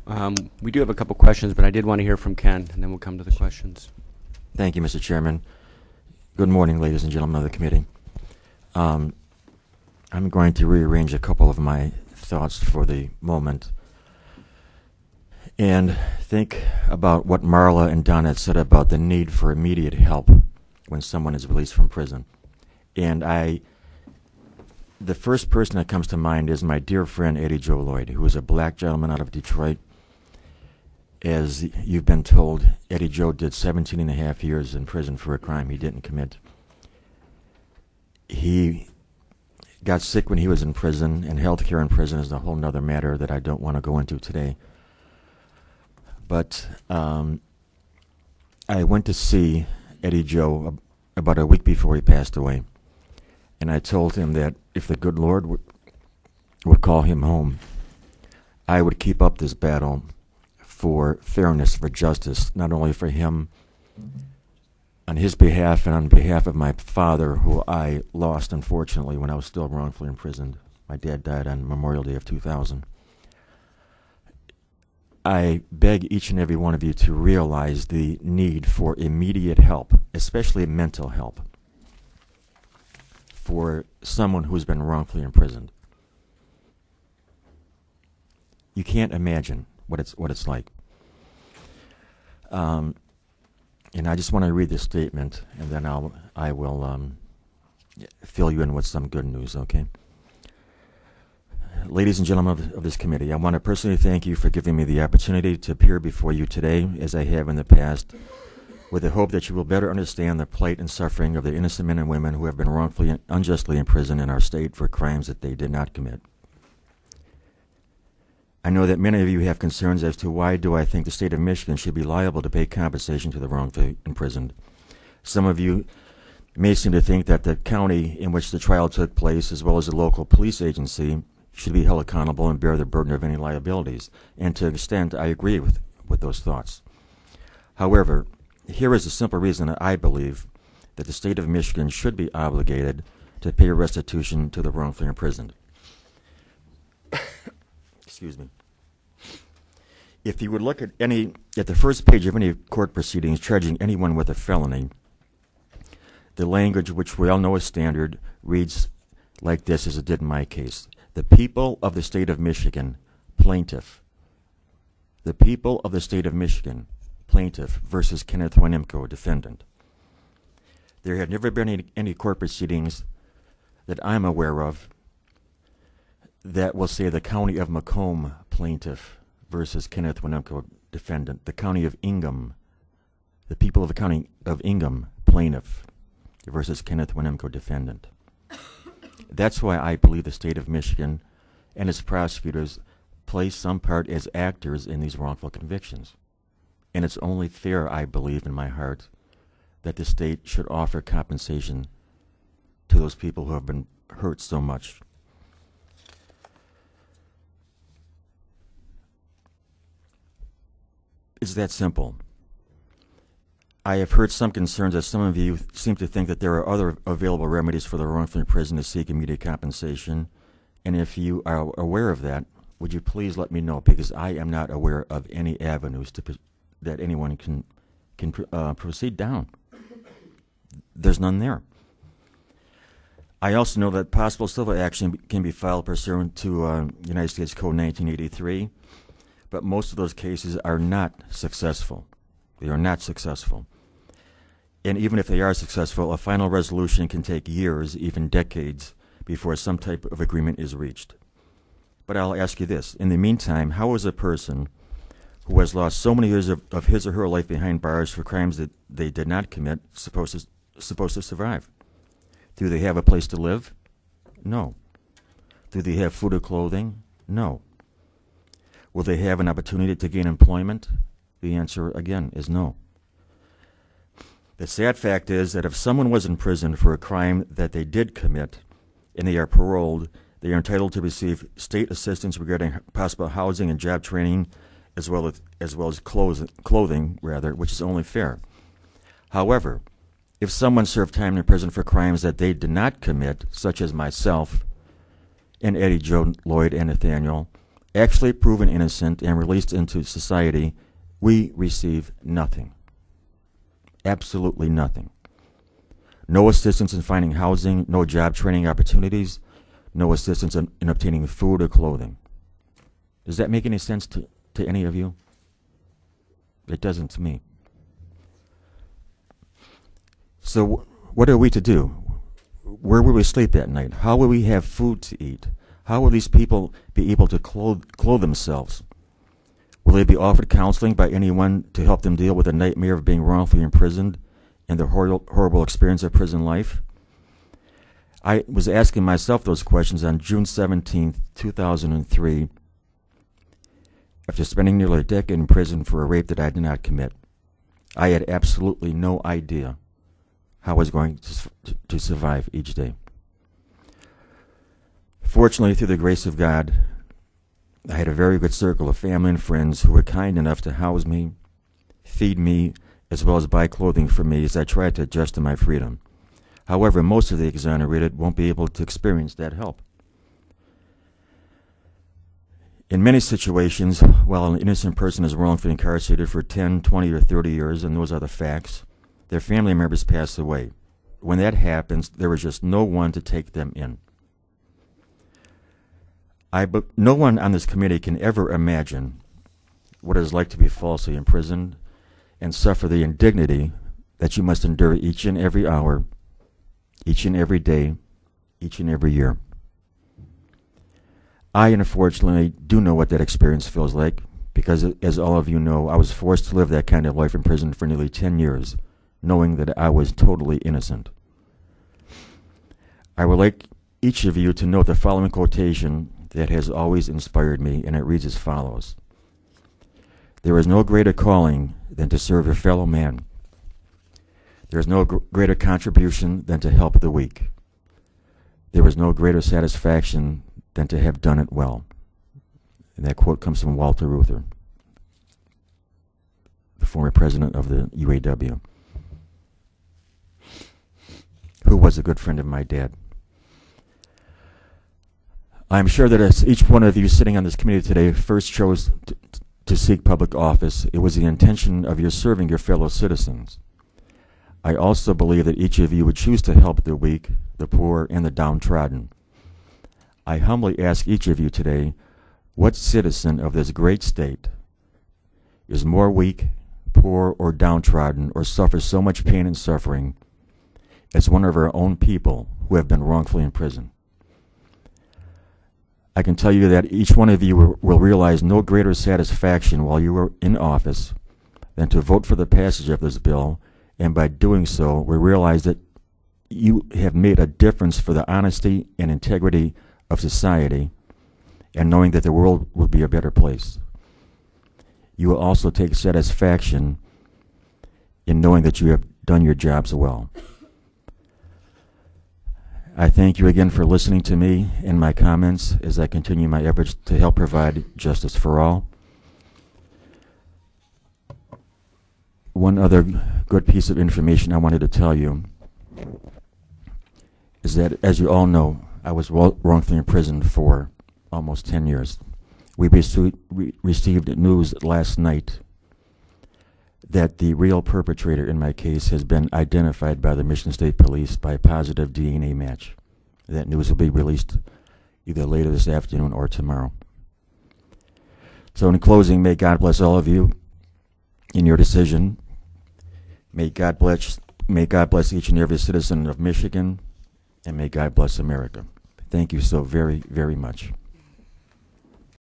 We do have a couple questions, but I did want to hear from Ken, and then we'll come to the questions. Thank you, Mr. Chairman. Good morning, ladies and gentlemen of the committee. I'm going to rearrange a couple of my thoughts for the moment and think about what Marla and Donna had said about the need for immediate help when someone is released from prison. And the first person that comes to mind is my dear friend Eddie Joe Lloyd, who is a black gentleman out of Detroit. As you've been told, Eddie Joe did 17 and a half years in prison for a crime he didn't commit. He got sick when he was in prison, and health care in prison is a whole nother matter that I don't want to go into today. But I went to see Eddie Joe about a week before he passed away, and I told him that if the good Lord would call him home, I would keep up this battle for fairness, for justice, not only for him, on his behalf and on behalf of my father, who I lost, unfortunately, when I was still wrongfully imprisoned. My dad died on Memorial Day of 2000. I beg each and every one of you to realize the need for immediate help, especially mental help, for someone who's been wrongfully imprisoned. You can't imagine what it's like. And I just want to read this statement, and then I will fill you in with some good news, okay? Ladies and gentlemen of this committee, I want to personally thank you for giving me the opportunity to appear before you today, as I have in the past, with the hope that you will better understand the plight and suffering of the innocent men and women who have been wrongfully and unjustly imprisoned in our state for crimes that they did not commit. I know that many of you have concerns as to why do I think the state of Michigan should be liable to pay compensation to the wrongfully imprisoned. Some of you may seem to think that the county in which the trial took place, as well as the local police agency, should be held accountable and bear the burden of any liabilities. And to an extent, I agree with those thoughts. However, here is the simple reason that I believe that the state of Michigan should be obligated to pay restitution to the wrongfully imprisoned. Excuse me. If you would look at the first page of any court proceedings charging anyone with a felony, the language, which we all know is standard, reads like this, as it did in my case. The people of the state of Michigan, plaintiff. The people of the state of Michigan, plaintiff, versus Kenneth Wyniemko, defendant. There have never been any court proceedings that I'm aware of that will say the county of Macomb, plaintiff, versus Kenneth Wyniemko, defendant. The county of Ingham, the people of the county of Ingham, plaintiff, versus Kenneth Wyniemko, defendant. That's why I believe the state of Michigan and its prosecutors play some part as actors in these wrongful convictions. And it's only fair, I believe in my heart, that the state should offer compensation to those people who have been hurt so much. It's that simple. I have heard some concerns that some of you seem to think that there are other available remedies for the wrongfully imprisoned to seek immediate compensation. And if you are aware of that, would you please let me know, because I am not aware of any avenues that anyone can proceed down. There's none there. I also know that possible civil action can be filed pursuant to United States Code 1983, but most of those cases are not successful. They are not successful. And even if they are successful, a final resolution can take years, even decades, before some type of agreement is reached. But I'll ask you this. In the meantime, how is a person who has lost so many years of his or her life behind bars for crimes that they did not commit supposed to survive? Do they have a place to live? No. Do they have food or clothing? No. Will they have an opportunity to gain employment? The answer, again, is no. The sad fact is that if someone was in prison for a crime that they did commit and they are paroled, they are entitled to receive state assistance regarding possible housing and job training, as well as clothing, which is only fair. However, if someone served time in prison for crimes that they did not commit, such as myself and Eddie Joe Lloyd and Nathaniel, actually proven innocent and released into society, we receive nothing. Absolutely nothing. No assistance in finding housing, no job training opportunities, no assistance in obtaining food or clothing. Does that make any sense to any of you? It doesn't to me. So what are we to do? Where will we sleep at night? How will we have food to eat? How will these people be able to clothe themselves? Will they be offered counseling by anyone to help them deal with the nightmare of being wrongfully imprisoned and the horrible experience of prison life? I was asking myself those questions on June 17th, 2003, after spending nearly a decade in prison for a rape that I did not commit. I had absolutely no idea how I was going to survive each day. Fortunately, through the grace of God, I had a very good circle of family and friends who were kind enough to house me, feed me, as well as buy clothing for me as I tried to adjust to my freedom. However, most of the exonerated won't be able to experience that help. In many situations, while an innocent person is wrongfully incarcerated for 10, 20, or 30 years, and those are the facts, their family members pass away. When that happens, there is just no one to take them in. No one on this committee can ever imagine what it is like to be falsely imprisoned and suffer the indignity that you must endure each and every hour, each and every day, each and every year. I, unfortunately, do know what that experience feels like because, as all of you know, I was forced to live that kind of life in prison for nearly 10 years, knowing that I was totally innocent. I would like each of you to note the following quotation that has always inspired me, and it reads as follows. There is no greater calling than to serve your fellow man. There is no greater contribution than to help the weak. There is no greater satisfaction than to have done it well. And that quote comes from Walter Reuther, the former president of the UAW, who was a good friend of my dad. I'm sure that as each one of you sitting on this committee today first chose to seek public office, it was the intention of your serving your fellow citizens. I also believe that each of you would choose to help the weak, the poor, and the downtrodden. I humbly ask each of you today, what citizen of this great state is more weak, poor, or downtrodden, or suffers so much pain and suffering as one of our own people who have been wrongfully imprisoned? I can tell you that each one of you will realize no greater satisfaction while you are in office than to vote for the passage of this bill, and by doing so, we realize that you have made a difference for the honesty and integrity of society, and knowing that the world will be a better place. You will also take satisfaction in knowing that you have done your jobs well. I thank you again for listening to me and my comments as I continue my efforts to help provide justice for all. One other good piece of information I wanted to tell you is that, as you all know, I was wrongfully imprisoned for almost 10 years. We received news last night that the real perpetrator in my case has been identified by the Michigan State Police by a positive DNA match. That news will be released either later this afternoon or tomorrow. So in closing, may God bless all of you in your decision. May God bless each and every citizen of Michigan, and may God bless America. Thank you so very, very much.